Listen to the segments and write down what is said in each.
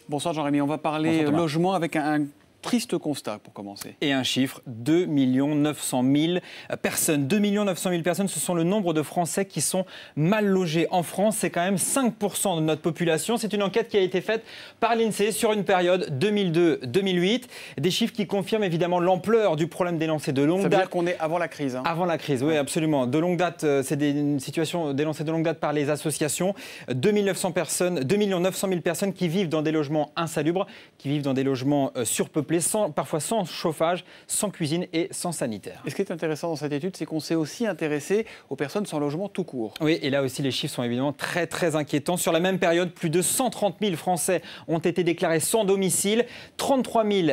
Bonsoir Jean-Rémy, on va parler logement avec un triste constat pour commencer. Et un chiffre, 2 900 000 personnes. 2 900 000 personnes, ce sont le nombre de Français qui sont mal logés. En France, c'est quand même 5% de notre population. C'est une enquête qui a été faite par l'INSEE sur une période 2002-2008. Des chiffres qui confirment évidemment l'ampleur du problème dénoncé de longue date. Ça veut dire qu'on est avant la crise. Hein. Avant la crise, oui, absolument. De longue date, c'est une situation dénoncée de longue date par les associations. 2 900 000 personnes qui vivent dans des logements insalubres, qui vivent dans des logements surpeuplés, parfois sans chauffage, sans cuisine et sans sanitaire. Et ce qui est intéressant dans cette étude, c'est qu'on s'est aussi intéressé aux personnes sans logement tout court. Oui, et là aussi les chiffres sont évidemment très très inquiétants. Sur la même période, plus de 130 000 Français ont été déclarés sans domicile. 33 000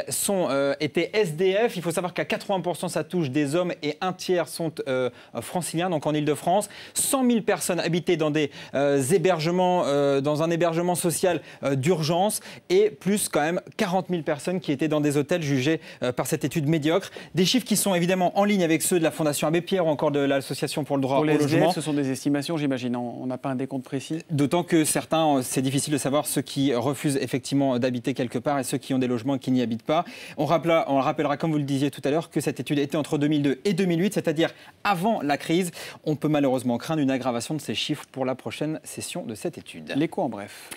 étaient SDF. Il faut savoir qu'à 80% ça touche des hommes et un tiers sont franciliens, donc en Ile-de-France. 100 000 personnes habitaient dans des hébergements, dans un hébergement social d'urgence et plus quand même 40 000 personnes qui étaient dans des hôtels jugés par cette étude médiocre. Des chiffres qui sont évidemment en ligne avec ceux de la Fondation Abbé Pierre ou encore de l'Association pour le droit au logement. Ce sont des estimations, j'imagine. On n'a pas un décompte précis. D'autant que certains, c'est difficile de savoir ceux qui refusent effectivement d'habiter quelque part et ceux qui ont des logements qui n'y habitent pas. On rappellera, comme vous le disiez tout à l'heure, que cette étude était entre 2002 et 2008, c'est-à-dire avant la crise. On peut malheureusement craindre une aggravation de ces chiffres pour la prochaine session de cette étude. L'écho en bref.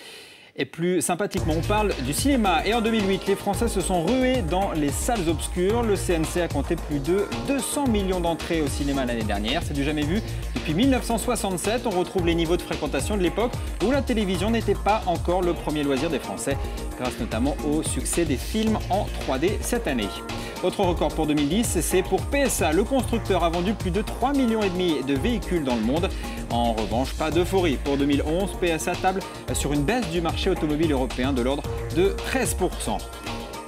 Et plus sympathiquement, on parle du cinéma. Et en 2008, les Français se sont rués dans les salles obscures. Le CNC a compté plus de 200 millions d'entrées au cinéma l'année dernière. C'est du jamais vu. Depuis 1967, on retrouve les niveaux de fréquentation de l'époque où la télévision n'était pas encore le premier loisir des Français, grâce notamment au succès des films en 3D cette année. Autre record pour 2010, c'est pour PSA. Le constructeur a vendu plus de 3,5 millions de véhicules dans le monde. En revanche, pas d'euphorie. Pour 2011, PSA table sur une baisse du marché automobile européen de l'ordre de 13%.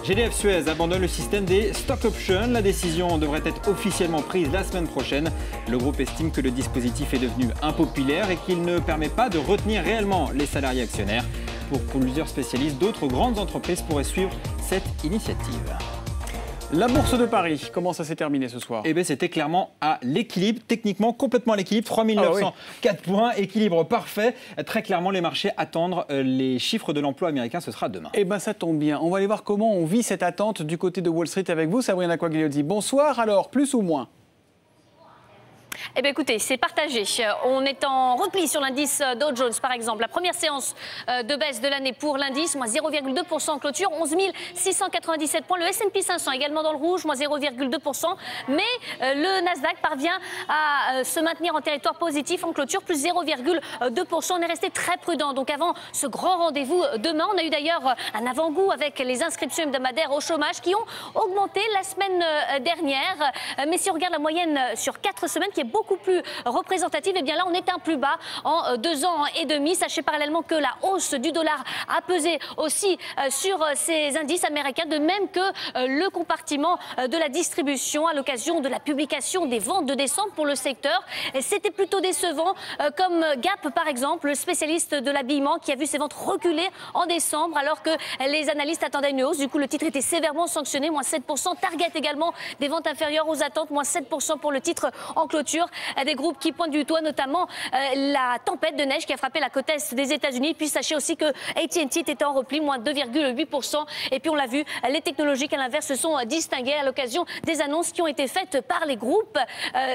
GDF Suez abandonne le système des stock options. La décision devrait être officiellement prise la semaine prochaine. Le groupe estime que le dispositif est devenu impopulaire et qu'il ne permet pas de retenir réellement les salariés actionnaires. Pour plusieurs spécialistes, d'autres grandes entreprises pourraient suivre cette initiative. La bourse de Paris, comment ça s'est terminé ce soir? Eh bien, c'était clairement à l'équilibre, techniquement complètement à l'équilibre, 3 904 points, équilibre parfait. Très clairement, les marchés attendent les chiffres de l'emploi américain, ce sera demain. Eh bien, ça tombe bien. On va aller voir comment on vit cette attente du côté de Wall Street avec vous, Sabrina Quagliozzi. Bonsoir, alors, plus ou moins? Eh bien écoutez, c'est partagé. On est en repli sur l'indice Dow Jones par exemple. La première séance de baisse de l'année pour l'indice, moins 0,2% en clôture, 11 697 points. Le S&P 500 également dans le rouge, moins 0,2%. Mais le Nasdaq parvient à se maintenir en territoire positif en clôture, plus 0,2%. On est resté très prudent. Donc avant ce grand rendez-vous demain, on a eu d'ailleurs un avant-goût avec les inscriptions hebdomadaires au chômage qui ont augmenté la semaine dernière. Mais si on regarde la moyenne sur 4 semaines, qui est beaucoup plus représentative, et bien là on est un plus bas en 2 ans et demi. Sachez parallèlement que la hausse du dollar a pesé aussi sur ces indices américains, de même que le compartiment de la distribution à l'occasion de la publication des ventes de décembre pour le secteur. C'était plutôt décevant, comme Gap par exemple, le spécialiste de l'habillement qui a vu ses ventes reculer en décembre alors que les analystes attendaient une hausse. Du coup le titre était sévèrement sanctionné, moins 7%. Target également, des ventes inférieures aux attentes, moins 7% pour le titre en clôture. Des groupes qui pointent du doigt notamment la tempête de neige qui a frappé la côte est des États-Unis. Puis sachez aussi que AT&T était en repli, moins 2,8%. Et puis on l'a vu, les technologiques à l'inverse se sont distinguées à l'occasion des annonces qui ont été faites par les groupes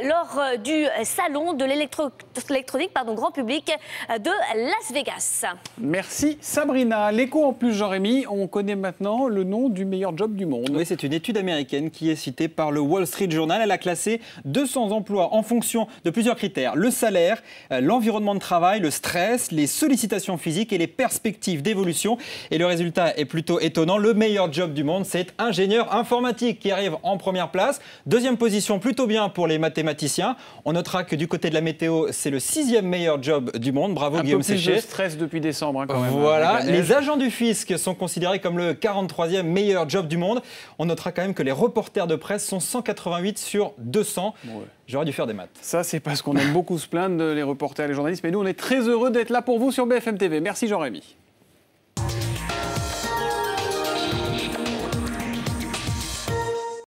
lors du salon de l'électronique grand public de Las Vegas. Merci Sabrina. L'écho en plus, Jean-Rémy, on connaît maintenant le nom du meilleur job du monde. Oui, c'est une étude américaine qui est citée par le Wall Street Journal. Elle a classé 200 emplois en fonction de plusieurs critères. Le salaire, l'environnement de travail, le stress, les sollicitations physiques et les perspectives d'évolution. Et le résultat est plutôt étonnant. Le meilleur job du monde, c'est ingénieur informatique qui arrive en première place. Deuxième position, plutôt bien pour les mathématiciens. On notera que du côté de la météo, c'est le 6e meilleur job du monde. Bravo Guillaume Séchet. Un peu plus de stress depuis décembre quand même. Voilà, les agents du fisc sont considérés comme le 43e meilleur job du monde. On notera quand même que les reporters de presse sont 188 sur 200. Ouais. J'aurais dû faire des maths. Ça, c'est parce qu'on aime beaucoup se plaindre, les reporters et les journalistes. Mais nous, on est très heureux d'être là pour vous sur BFM TV. Merci Jean-Rémy.